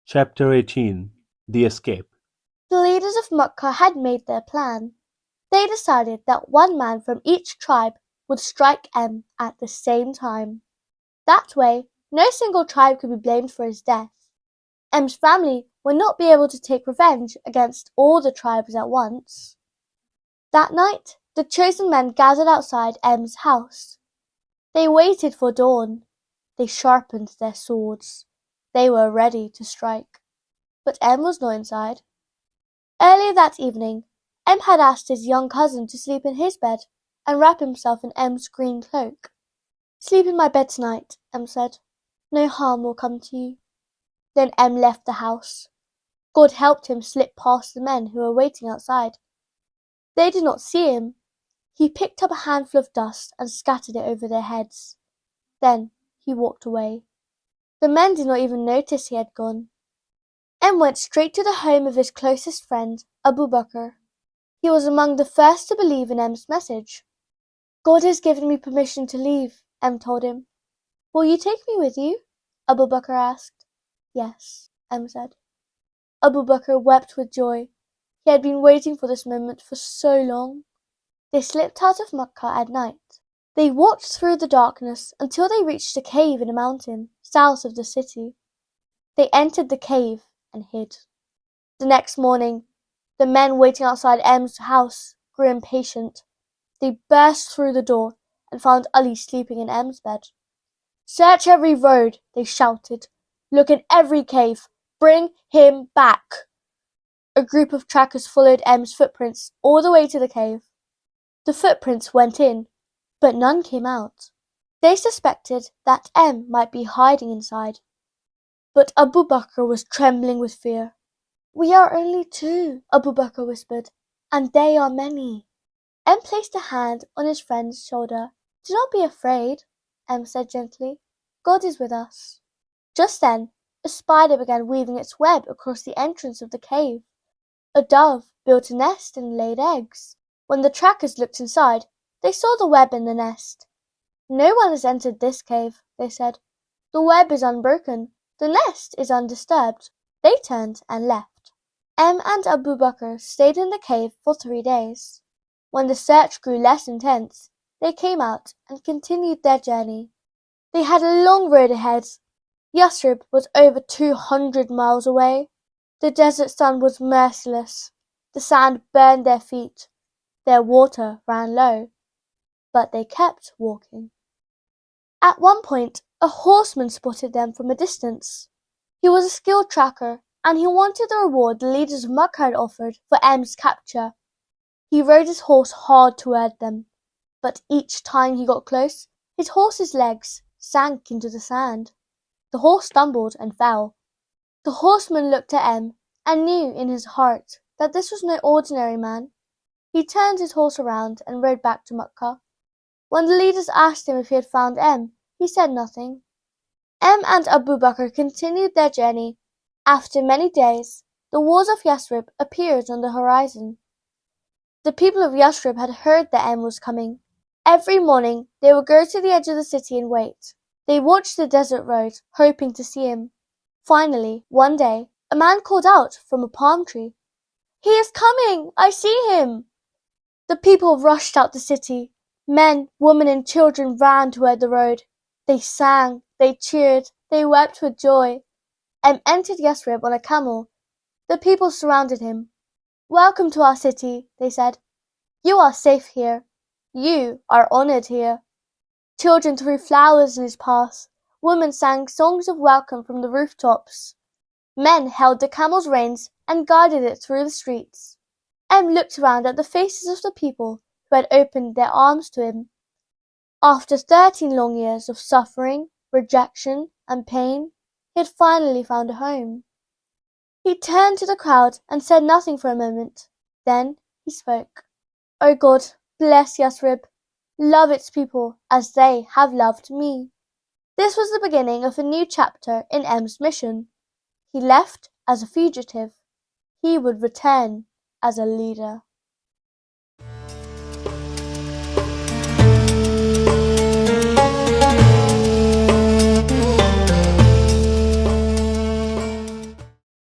Chapter 18 The Escape. The leaders of Makkah had made their plan. They decided that one man from each tribe would strike M at the same time. That way, no single tribe could be blamed for his death. M's family would not be able to take revenge against all the tribes at once. That night, the chosen men gathered outside M's house. They waited for dawn. They sharpened their swords. They were ready to strike. But M was not inside. Earlier that evening, M had asked his young cousin to sleep in his bed and wrap himself in M's green cloak. "Sleep in my bed tonight," M said. "No harm will come to you." Then M left the house. God helped him slip past the men who were waiting outside. They did not see him. He picked up a handful of dust and scattered it over their heads. Then he walked away. The men did not even notice he had gone. M went straight to the home of his closest friend, Abu Bakr. He was among the first to believe in M's message. "God has given me permission to leave," M told him. "Will you take me with you?" Abu Bakr asked. "Yes," M said. Abu Bakr wept with joy. He had been waiting for this moment for so long. They slipped out of Makkah at night. They walked through the darkness until they reached a cave in a mountain, south of the city. They entered the cave and hid. The next morning, the men waiting outside M's house grew impatient. They burst through the door and found Ali sleeping in M's bed. "Search every road," they shouted. "Look in every cave. Bring him back." A group of trackers followed M's footprints all the way to the cave. The footprints went in, but none came out. They suspected that M might be hiding inside. But Abu Bakr was trembling with fear. "We are only two," Abu Bakr whispered, "and they are many." M placed a hand on his friend's shoulder. "Do not be afraid," M said gently. "God is with us." Just then, a spider began weaving its web across the entrance of the cave. A dove built a nest and laid eggs. When the trackers looked inside, they saw the web in the nest. "No one has entered this cave," they said. "The web is unbroken. The nest is undisturbed." They turned and left. M and Abu Bakr stayed in the cave for 3 days. When the search grew less intense, they came out and continued their journey. They had a long road ahead. Yathrib was over 200 miles away. The desert sun was merciless. The sand burned their feet. Their water ran low. But they kept walking. At one point, a horseman spotted them from a distance. He was a skilled tracker, and he wanted the reward the leaders of Makkah had offered for M's capture. He rode his horse hard toward them, but each time he got close, his horse's legs sank into the sand. The horse stumbled and fell. The horseman looked at M and knew in his heart that this was no ordinary man. He turned his horse around and rode back to Makkah. When the leaders asked him if he had found M, he said nothing. M and Abu Bakr continued their journey. After many days, the walls of Yathrib appeared on the horizon. The people of Yathrib had heard that M was coming. Every morning, they would go to the edge of the city and wait. They watched the desert road, hoping to see him. Finally, one day, a man called out from a palm tree, "He is coming! I see him!" The people rushed out the city. Men, women, and children ran toward the road. They sang, they cheered, they wept with joy. M entered Yathrib on a camel. The people surrounded him. "Welcome to our city," they said. "You are safe here. You are honored here." Children threw flowers in his path. Women sang songs of welcome from the rooftops. Men held the camel's reins and guided it through the streets. M looked around at the faces of the people who had opened their arms to him. After 13 long years of suffering, rejection, and pain, he had finally found a home. He turned to the crowd and said nothing for a moment. Then he spoke. "O God, bless Yathrib. Love its people as they have loved me." This was the beginning of a new chapter in M's mission. He left as a fugitive. He would return as a leader.